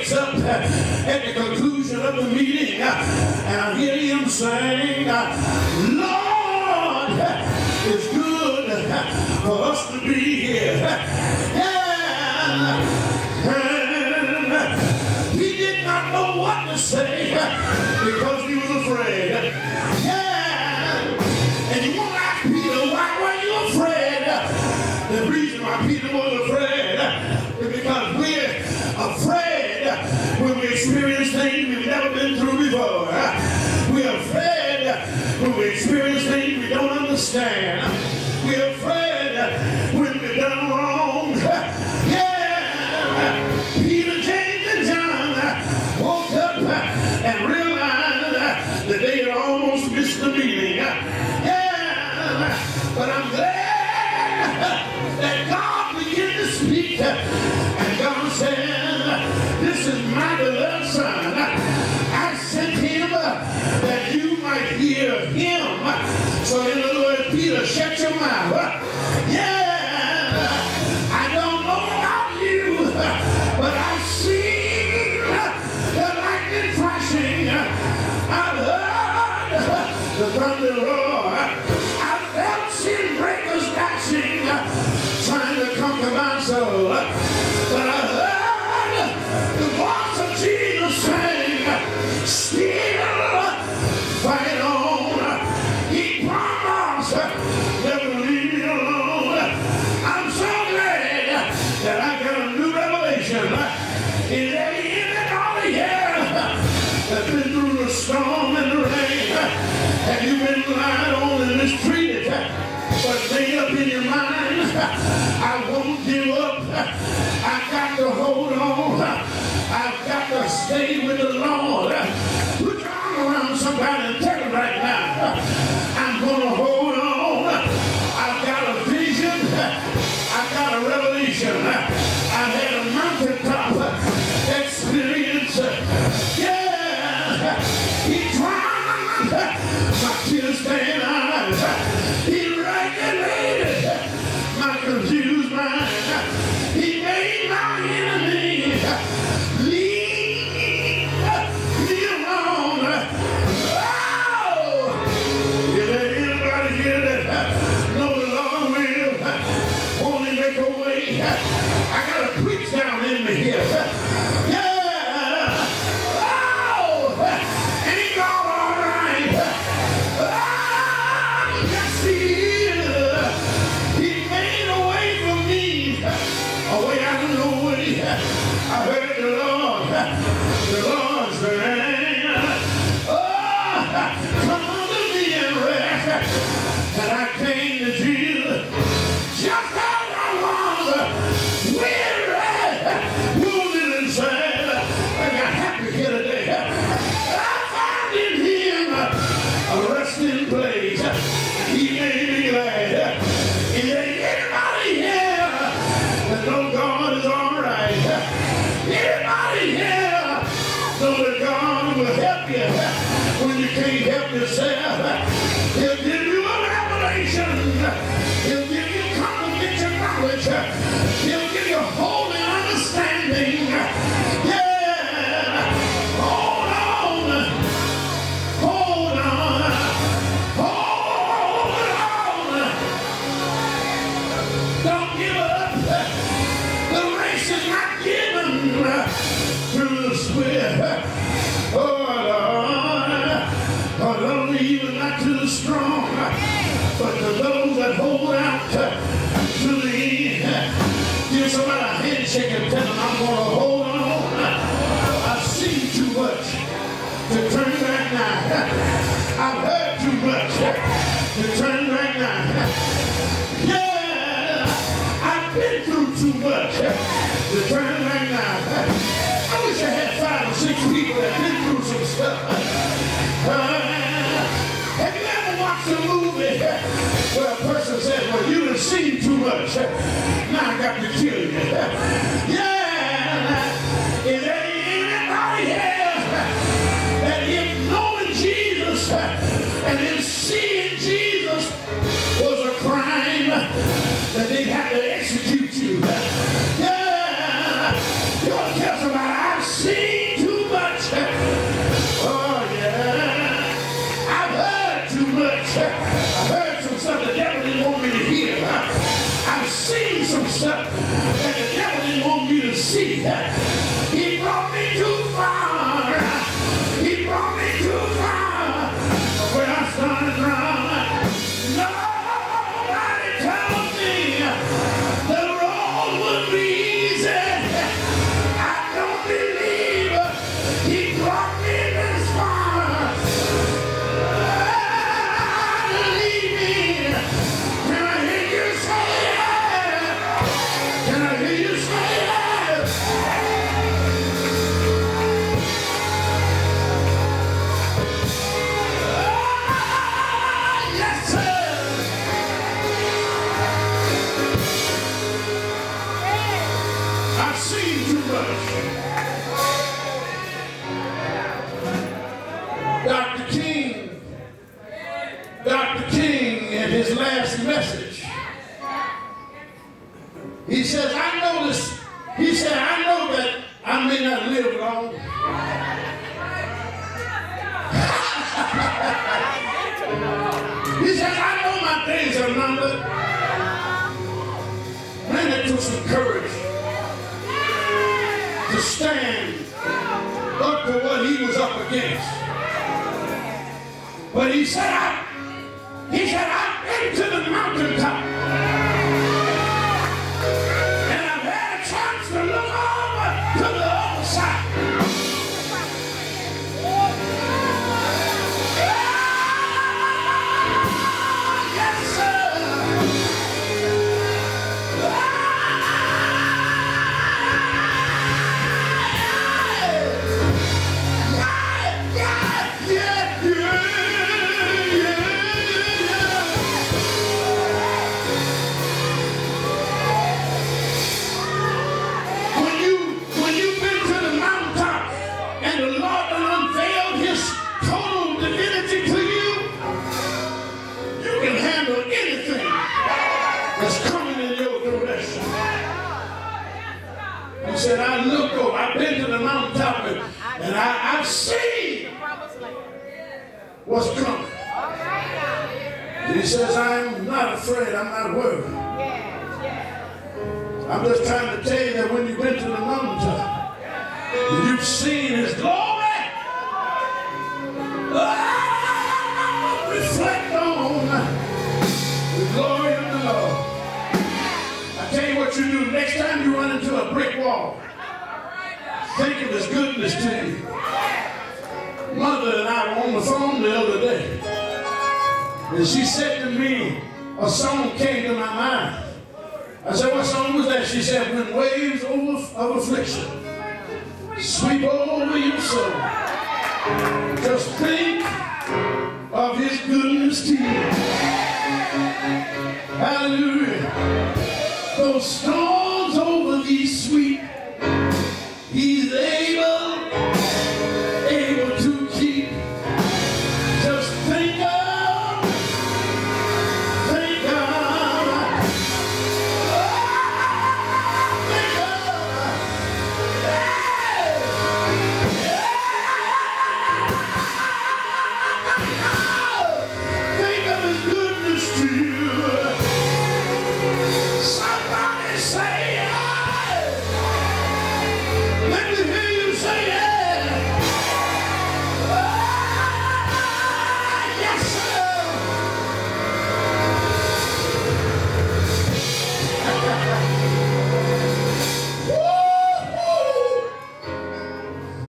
wakes up at the conclusion of the meeting, and I hear him saying, Lord, it's good for us to be here. And he did not know what to say because he was afraid. And you want to ask Peter, why were you afraid? The reason why Peter was afraid is because we're afraid when we experience things we've never been through before. We're afraid when we experience things we don't understand. We're afraid when we've done wrong. Peter, James, and John woke up and realized that they had almost missed the meeting. But I'm glad that God began to speak, and God said, this is my beloved son. I sent him that you might hear him. So in other words, Peter, shut your mouth. I don't know about you, but I've seen the lightning flashing. I've heard the thunder roar. I've felt sin breakers dashing, trying to conquer my soul. But I heard the voice of Jesus saying, still fight on. He promised never to leave me alone. I'm so glad that I got a new revelation. Is there anybody here that's been through the storm and the rain? Have you been lied on and mistreated? But made up in your mind, I won't give up. I've got to hold on. I've got to stay with the Lord. Put your arm around somebody and tell them right now, I'm going to hold on. I've got a vision. I've got a revelation. I've had a mountaintop experience. He dried my tear-stained eyes. He regulated my confused mind. He made my enemies leave me alone. Oh! Is there anybody here that know the Lord will only make a way? I got a preach down in me here. Ain't God all right? Yes, he is. He made a way for me, a way out of no way. I heard the Lord saying, oh, come unto me and rest. And I came to Jesus just as I was, weary, wounded and sad. I got happy here today. I found in him a resting place. He made me glad. Is there anybody here that know God is all right? Anybody here know that God will help you when you can't help yourself? He'll give you a revelation. He'll give you comprehensive knowledge. He'll give you holy understanding. Hold on. Hold on. Hold on. Don't give up. The race is not given to the swift. Oh Lord, even not to the strong, but to those that hold out to the end. Give somebody a handshake and tell them I'm going to hold on. I've seen too much to turn back now. I've heard too much to turn back now. I've been through too much to turn back now. I wish I had 5 or 6 people that been through some stuff. Have you ever watched a movie where a person says, well, you done seen too much, now I got to kill you? Is there anybody here that if knowing Jesus and then seeing Jesus was a crime, that they'd have to execute you? You want to tell somebody, I've seen may not live long. He says, I know my days are numbered. Man, it took some courage to stand up for what he was up against. But he said, I've been to the mountaintop. And I've had a chance to look over to the other side. Yes, sir. When you've been to the mountaintop and the Lord unveiled his total divinity to you, you can handle anything that's coming in your direction. He said, I look over, I've been to the mountaintop and I've seen what's coming. He says, I'm not afraid, I'm not worried. I'm just trying to tell you that when you've been to the mountaintop, you've seen his glory. Reflect on the glory of the Lord. I tell you what you do. Next time you run into a brick wall, think of his goodness to you. Mother and I were on the phone the other day, and she said to me, a song came to my mind. I said, what song was that? She said, when waves of affliction sweep over your soul, just think of his goodness to you. Hallelujah. Those storms over these sweet